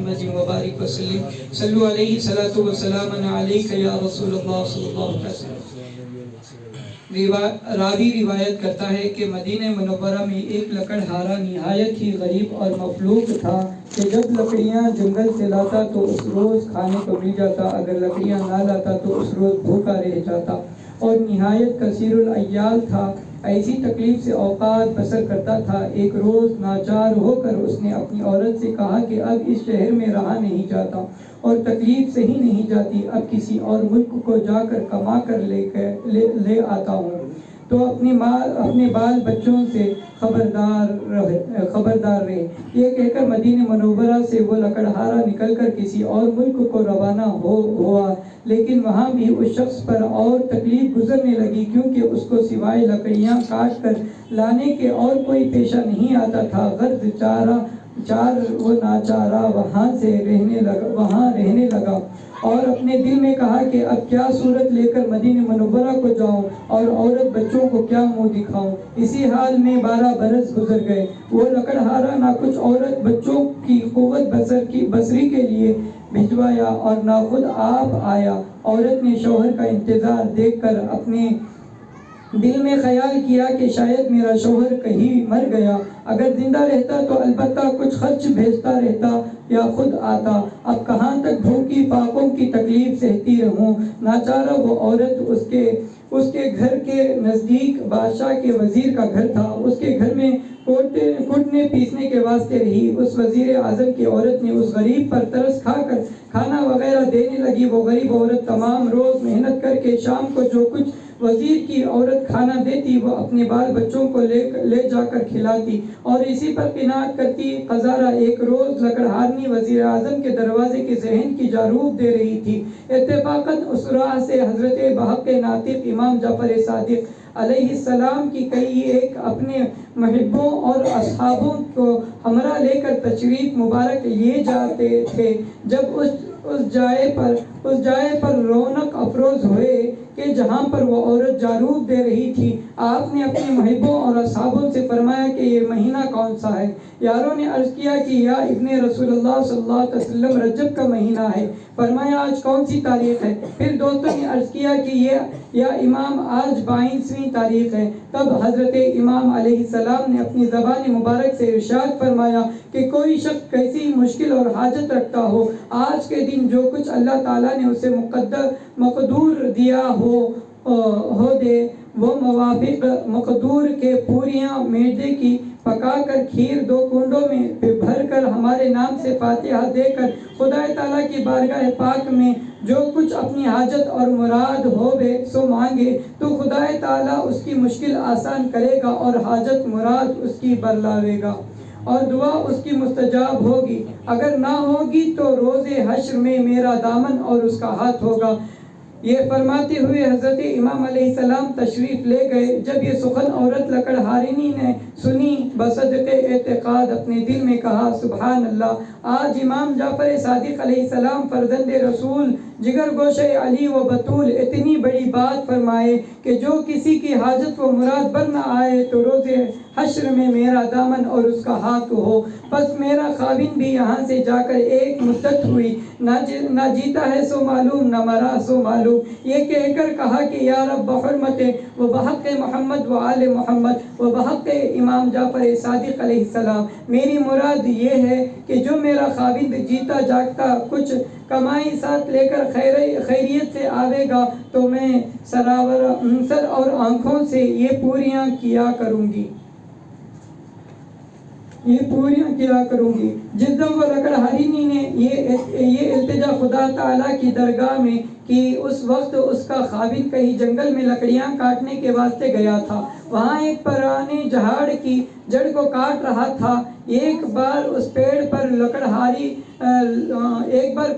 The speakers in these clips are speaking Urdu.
محمد وبارک وسلم صلو علیہ صلاۃ وسلام علیک یا رسول اللہ صلی اللہ علیہ وسلم۔ راوی روایت کرتا ہے کہ مدینہ منورہ میں ایک لکڑہارا نہایت ہی غریب اور مفلوج تھا کہ جب لکڑیاں جنگل سے لاتا تو اس روز کھانے کو مل جاتا، اگر لکڑیاں نہ لاتا تو اس روز بھوکا رہ جاتا، اور نہایت کثیر العیال تھا، ایسی تکلیف سے اوقات بسر کرتا تھا۔ ایک روز ناچار ہو کر اس نے اپنی عورت سے کہا کہ اب اس شہر میں رہا نہیں جاتا اور تکلیف سے ہی نہیں جاتی، اب کسی اور ملک کو جا کر کما کر لے آتا ہوں، تو اپنے بال بچوں سے خبردار رہے۔ یہ کہہ کر مدینہ منورہ سے وہ لکڑہارا نکل کر کسی اور ملک کو روانہ ہوا، لیکن وہاں بھی اس شخص پر اور تکلیف گزرنے لگی، کیونکہ اس کو سوائے لکڑیاں کاٹ کر لانے کے اور کوئی پیشہ نہیں آتا تھا۔ غرض وہ ناچارہ وہاں رہنے لگا اور اپنے دل میں کہا کہ اب کیا صورت لے کر مدینہ منورہ کو جاؤں اور عورت بچوں کو کیا منہ دکھاؤں۔ اسی حال میں 12 برس گزر گئے۔ وہ لکڑہارا نہ کچھ عورت بچوں کی قوت بصری کے لیے بھجوایا اور نہ خود آپ آیا۔ عورت نے شوہر کا انتظار دیکھ کر اپنے دل میں خیال کیا کہ شاید میرا شوہر کہیں مر گیا، اگر زندہ رہتا تو البتہ کچھ خرچ بھیجتا رہتا یا خود آتا، اب کہاں تک بھوکی فاقوں کی تکلیف سہتی رہوں۔ ناچارہ وہ عورت اس کے گھر کے نزدیک بادشاہ کے وزیر کا گھر تھا، اس کے گھر میں کوٹنے پیسنے کے واسطے رہی۔ اس وزیر اعظم کی عورت نے اس غریب پر ترس کھا کر کھانا وغیرہ دینے لگی۔ وہ غریب عورت تمام روز محنت کر کے شام کو جو کچھ وزیر کی عورت کھانا دیتی وہ اپنے بال بچوں کو لے جا کر کھلاتی اور اسی پر قناعت کرتی۔ قذارہ ایک روز لکڑہارنی وزیر اعظم کے دروازے کے صحن کی جاروب دے رہی تھی، اتفاقاً اس راہ سے حضرت بحق ناطق امام جعفر صادق علیہ السلام کی کئی ایک اپنے محبوں اور اصحابوں کو ہمراہ لے کر تشریف مبارک لیے جاتے تھے۔ جب اس جائے پر رونق افروز ہوئے کہ جہاں پر وہ عورت جاروب دے رہی تھی، آپ نے اپنے محبوں اور اصحابوں سے فرمایا کہ یہ مہینہ کون سا ہے؟ یاروں نے عرض کیا کہ یا ابن رسول اللہ صلی اللہ علیہ وسلم رجب کا مہینہ ہے۔ فرمایا آج کون سی تاریخ ہے؟ پھر دوستوں نے عرض کیا کہ یا امام آج 22ویں تاریخ ہے۔ تب حضرت امام علیہ السلام نے اپنی زبان مبارک سے ارشاد فرمایا کہ کوئی شخص کیسی مشکل اور حاجت رکھتا ہو، آج کے دن جو کچھ اللہ تعالیٰ نے اسے مقدور دیا ہو دے، وہ موافق مقدور کے پوریاں میدے کی پکا کر کھیر 2 کنڈوں میں بھر کر ہمارے نام سے فاتحہ دے کر خدا تعالیٰ کی بارگاہ پاک میں جو کچھ اپنی حاجت اور مراد ہووے سو مانگے، تو خدا تعالیٰ اس کی مشکل آسان کرے گا اور حاجت مراد اس کی برلاوے گا اور دعا اس کی مستجاب ہوگی۔ اگر نہ ہوگی تو روز حشر میں میرا دامن اور اس کا ہاتھ ہوگا۔ یہ فرماتے ہوئے حضرت امام علیہ السلام تشریف لے گئے۔ جب یہ سخن عورت لکڑہارنی نے سنی، بصدق اعتقاد اپنے دل میں کہا سبحان اللہ، آج امام جعفر صادق علیہ السلام فرزند رسول جگر گوشے علی و بطول اتنی بڑی بات فرمائے کہ جو کسی کی حاجت و مراد بر نہ آئے تو روز حشر میں میرا دامن اور اس کا ہاتھ ہو۔ پس میرا خاوند بھی یہاں سے جا کر ایک مدت ہوئی، نہ جیتا ہے سو معلوم نہ مرا سو معلوم۔ یہ کہہ کر کہا کہ یا رب بحرمت و بحق محمد و آل محمد و بحق امام جعفر صادق علیہ السلام، میری مراد یہ ہے کہ جو میرا خاوند جیتا جاگتا کچھ کمائی ساتھ لے کر خیریت سے آوے گا تو میں سر اور آنکھوں سے یہ پوریاں کیا کروں گی۔ جس دم وہ لکڑہارنی نے یہ التجا خدا تعالیٰ کی درگاہ میں کی، اس وقت اس کا خاوند کہیں جنگل میں لکڑیاں کاٹنے کے واسطے گیا تھا۔ وہاں ایک پرانے جھاڑ کی جڑ کو کاٹ رہا تھا۔ ایک بار اس پیڑ پر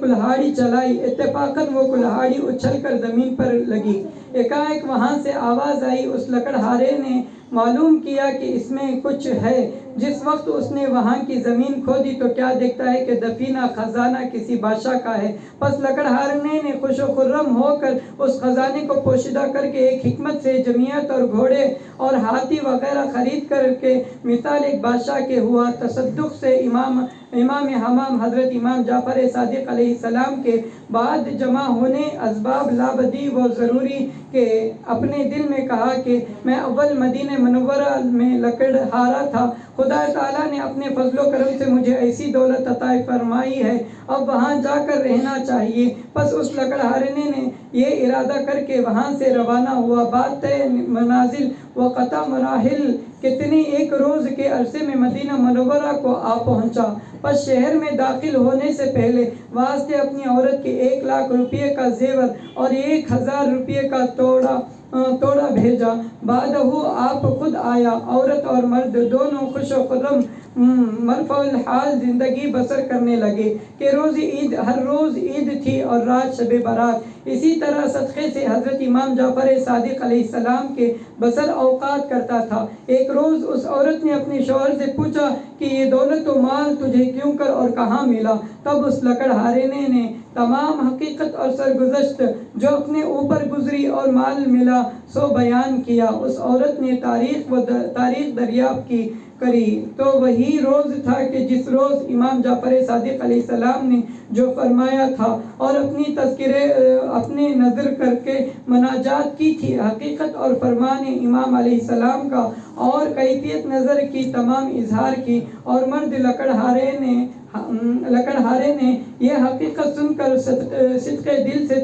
کلہاڑی چلائی، اتفاقاً وہ کلہاڑی اچھل کر زمین پر لگی۔ ایک وہاں سے آواز آئی۔ اس لکڑہارے نے معلوم کیا کہ اس میں کچھ ہے، جس وقت اس نے وہاں کی زمین کھودی تو کیا دیکھتا ہے کہ دفینہ خزانہ کسی بادشاہ کا ہے۔ پس لکڑہارنے نے خوش و خرم ہو کر اس خزانے کو پوشیدہ کر کے ایک حکمت سے جمیعت اور گھوڑے اور ہاتھی وغیرہ خرید کر کے مثال ایک بادشاہ کے ہوا۔ تصدق سے امام حمام حضرت امام جعفر صادق علیہ السلام کے بعد جمع ہونے اسباب لابدی و ضروری کے اپنے دل میں کہا کہ میں اول مدینہ منورہ میں لکڑہارا تھا، خدا تعالیٰ نے اپنے فضل و کرم سے مجھے ایسی دولت عطا فرمائی ہے، اب وہاں جا کر رہنا چاہیے۔ پس اس لکڑہارنے نے یہ ارادہ کر کے وہاں سے روانہ ہوا۔ بعد طے منازل و قطع مراحل کتنے ایک روز کے عرصے میں مدینہ منورہ کو آ پہنچا۔ پس شہر میں داخل ہونے سے پہلے واسطے اپنی عورت کے 1,00,000 روپے کا زیور اور 1,000 روپے کا توڑا بھیجا۔ بعدہ آپ خود آیا۔ عورت اور مرد دونوں خوش و خرم مرفوع الحال زندگی بسر کرنے لگے کہ ہر روز عید تھی اور رات شب برات۔ اسی طرح صدقے سے حضرت امام جعفر صادق علیہ السلام کے بسر اوقات کرتا تھا۔ ایک روز اس عورت نے اپنے شوہر سے پوچھا کہ یہ دولت و مال تجھے کیوں کر اور کہاں ملا؟ تب اس لکڑہارنے نے تمام حقیقت اور سرگزشت جو اپنے اوپر گزری اور مال ملا سو بیان کیا۔ اس عورت نے تاریخ دریافت کری تو وہی روز تھا کہ جس روز امام جعفر صادق علیہ السلام نے جو فرمایا تھا اور اپنے نظر کر کے مناجات کی تھی، حقیقت اور فرمان امام علیہ السلام کا اور کیفیت نظر کی تمام اظہار کی، اور مرد لکڑہارے نے یہ حقیقت سن کر صدق دل سے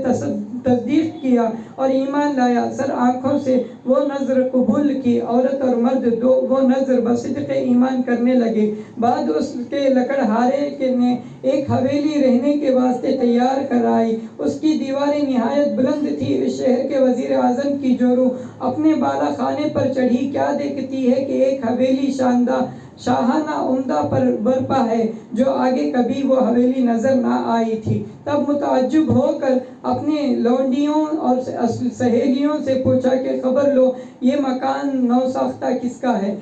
تصدیق کیا اور ایمان لایا، سر آنکھوں سے وہ نظر قبول کی۔ عورت اور مرد وہ نظر بصدق ایمان کرنے لگے۔ بعد اس کے لکڑہارے نے ایک حویلی رہنے کے واسطے تیار کرائی۔ اس کی دیواریں نہایت بلند تھی۔ اس شہر کے وزیر اعظم کی جو روح اپنے بالا خانے پر چڑھی کیا دیکھتی ہے کہ ایک حویلی شاہانہ عمدہ پر برپا ہے، جو آگے کبھی وہ حویلی نظر نہ آئی تھی۔ تب متعجب ہو کر اپنے لونڈیوں اور سہیلیوں سے پوچھا کہ خبر لو یہ مکان نو ساختہ کس کا ہے؟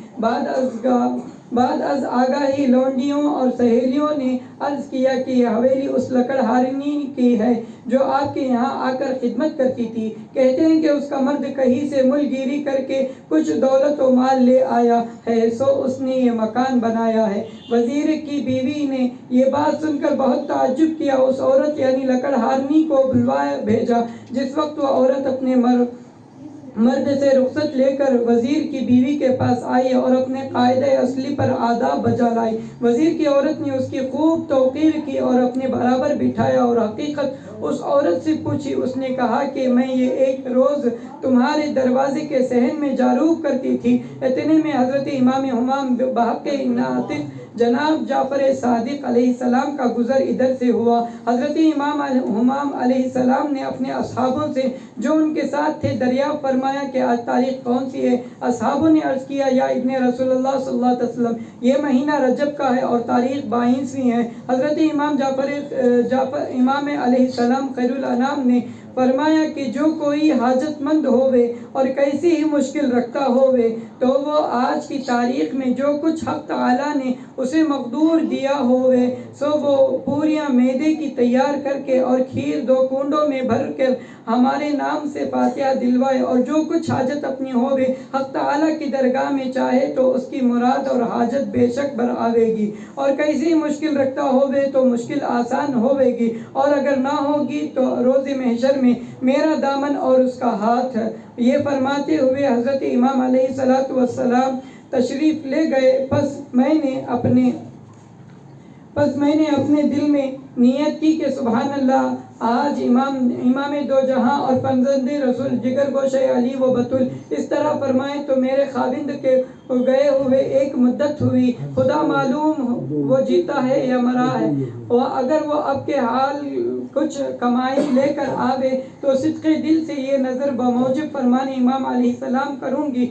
بعد از آگاہی لونڈیوں اور سہیلیوں نے عرض کیا کہ یہ حویلی اس لکڑہارنی کی ہے جو آپ کے یہاں آ کر خدمت کرتی تھی۔ کہتے ہیں کہ اس کا مرد کہیں سے مل گیری کر کے کچھ دولت و مال لے آیا ہے، سو اس نے یہ مکان بنایا ہے۔ وزیر کی بیوی نے یہ بات سن کر بہت تعجب کیا۔ اس عورت یعنی لکڑہارنی کو بلوائے بھیجا۔ جس وقت وہ عورت اپنے مرد سے رخصت لے کر وزیر کی بیوی کے پاس آئی اور اپنے قاعدہ اصلی پر آداب بجا لائی، وزیر کی عورت نے اس کی خوب توقیر کی اور اپنے برابر بٹھایا اور حقیقت اس عورت سے پوچھی۔ اس نے کہا کہ میں یہ ایک روز تمہارے دروازے کے صحن میں جاروب کرتی تھی، اتنے میں حضرت امام حمام بحق ناطق جناب جعفر صادق علیہ السلام کا گزر ادھر سے ہوا۔ حضرت امام حمام علیہ السلام نے اپنے اصحابوں سے جو ان کے ساتھ تھے دریافت فرمایا کہ آج تاریخ کون سی ہے؟ اصحابوں نے عرض کیا یا ابن رسول اللہ صلی اللہ علیہ وسلم، یہ مہینہ رجب کا ہے اور تاریخ 22ویں ہے۔ حضرت امام امام علیہ السلام خیر الانام نے فرمایا کہ جو کوئی حاجت مند ہوئے اور کیسی ہی مشکل رکھتا ہوئے تو وہ آج کی تاریخ میں جو کچھ حق تعالیٰ نے اسے مقدور دیا ہوئے سو وہ پوریاں میدے کی تیار کر کے اور کھیر 2 کنڈوں میں بھر کر ہمارے نام سے فاتحہ دلوائے، اور جو کچھ حاجت اپنی ہوئے حق تعالیٰ کی درگاہ میں چاہے تو اس کی مراد اور حاجت بے شک بر آوے گی، اور کیسی مشکل رکھتا ہوئے تو مشکل آسان ہوئے گی، اور اگر نہ ہوگی تو روز محشر میں میرا دامن اور اس کا ہاتھ ہے۔ یہ فرماتے ہوئے حضرت امام علیہ السلام تشریف لے گئے۔ پس میں نے اپنے دل میں نیت کی کہ سبحان اللہ، آج امام دو جہاں اور فرزند رسول جگر گوشہ علی و بطول اس طرح فرمائے تو میرے خاوند کے گئے ہوئے ایک مدت ہوئی، خدا معلوم وہ جیتا ہے یا مرا ہے، اگر وہ اب کے حال کچھ کمائی لے کر آوے تو صدق دل سے یہ نظر بموجب فرمان امام علیہ السلام کروں گی،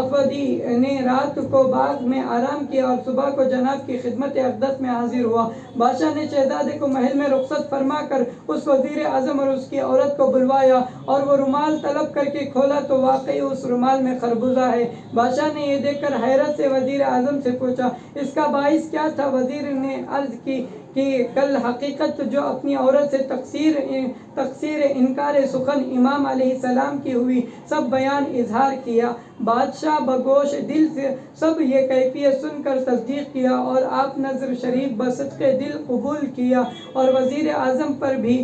افدی نے رات کو باغ میں آرام کیا اور صبح کو جناب کی خدمت اقدس میں حاضر ہوا۔ بادشاہ نے شہزادے کو محل میں رخصت فرما کر اس وزیر اعظم اور اس کی عورت کو بلوایا اور وہ رومال طلب کر کے کھولا تو واقعی اس رومال میں خربوزہ ہے۔ بادشاہ نے یہ دیکھ کر حیرت سے وزیر اعظم سے پوچھا اس کا باعث کیا تھا؟ وزیر نے عرض کی کہ کل حقیقت جو اپنی عورت سے تقصیر انکار سخن امام علیہ السلام کی ہوئی سب بیان اظہار کیا۔ بادشاہ بگوش دل سے سب یہ کیفیت سن کر تصدیق کیا اور آپ نظر شریف بصدق دل قبول کیا اور وزیر اعظم پر بھی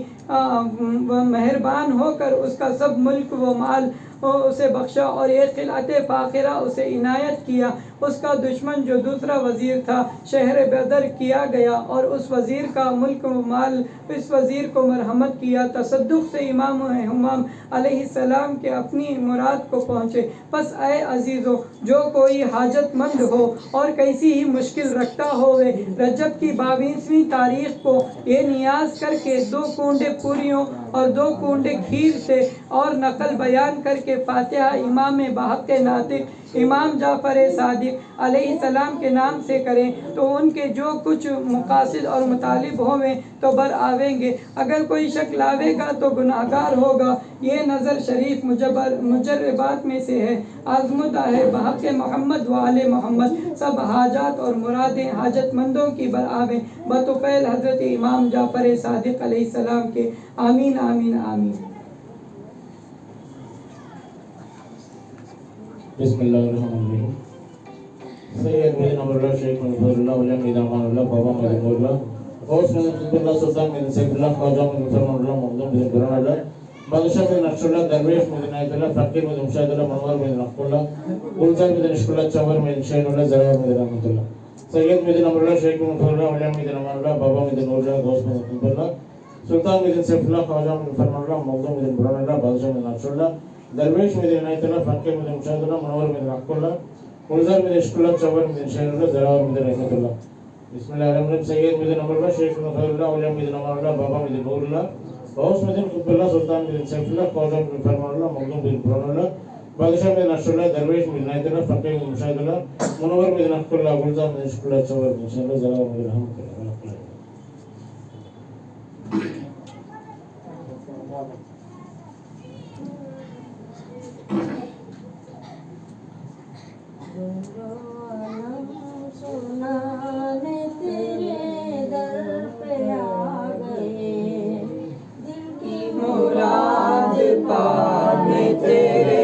مہربان ہو کر اس کا سب ملک و مال اسے بخشا اور ایک خلعت فاخرہ اسے عنایت کیا۔ اس کا دشمن جو دوسرا وزیر تھا شہر بدر کیا گیا اور اس وزیر کا ملک و مال اس وزیر کو مرحمت کیا۔ تصدق سے امام حمام علیہ السلام کے اپنی مراد کو پہنچے۔ پس اے عزیزو، جو کوئی حاجت مند ہو اور کیسی ہی مشکل رکھتا ہوئے رجب کی 22ویں تاریخ کو یہ نیاز کر کے 2 کونڈے پوریوں اور 2 کونڈے کھیر سے اور نقل بیان کر کے فاتحہ امام بحق ناطق امام جعفر صادق علیہ السلام کے نام سے کریں تو ان کے جو کچھ مقاصد اور مطالب ہوئیں تو بر آویں گے۔ اگر کوئی شک لاوے گا تو گناہگار ہوگا۔ یہ نظر شریف مجربات میں سے ہے۔ عظمت ہے بحق محمد و آل محمد، سب حاجات اور مرادیں حاجت مندوں کی بر آویں بطفیل حضرت امام جعفر صادق علیہ السلام کے۔ آمین آمین آمین۔ بسم اللہ الرحمن الرحیم۔ سید مدین امر اللہ شیخ منفر اللہ علیہ مدین امان اللہ بابا مدین اللہ غوث مدین قطب اللہ سلطان مدین سیف اللہ خواجہ مدین فرمان اللہ مقدم مدین قرآن اللہ بادشاہ مدین نقش اللہ درویش مدین آیت اللہ فقیر مدین مشاہد اللہ منور مدین حق اللہ گلزار مدین عشق اللہ چور مدین شہن اللہ زرار مدین رحمت اللہ سید مدین امر اللہ شیخ منفر اللہ علیہ مدین امان اللہ بابا مدین اللہ غوث مدین قطب اللہ سلطان مدین سیف اللہ خواجہ مدین فرمان اللہ مقدم مدین قرآن اللہ بادشاہ مدین نقش اللہ درویش مدین عنایت اللہ فقیر مدین مشاہد اللہ منور مدین حق اللہ گلزار مدین عشق اللہ چور مدین شہن اللہ زرار مدین رحمت اللہ بسم اللہ الرحمن الرحیم سید مدین امر اللہ شیخ منفر اللہ علیہ مدین امان اللہ بابا مدین نور اللہ غوث مدین قطب اللہ سلطان مدین سیف اللہ خواجہ مدین فرمان اللہ مقدم مدین قرآن اللہ بادشاہ مدین نقش اللہ درویش مدین عنایت اللہ فقیر مدین مشاہد اللہ منور مدین حق اللہ گلزار مدین عشق اللہ چور مدین شہن اللہ زرار مدین رحمت اللہ سنانے تیرے در پہ آ گئے، دل کی مراد پانے تیرے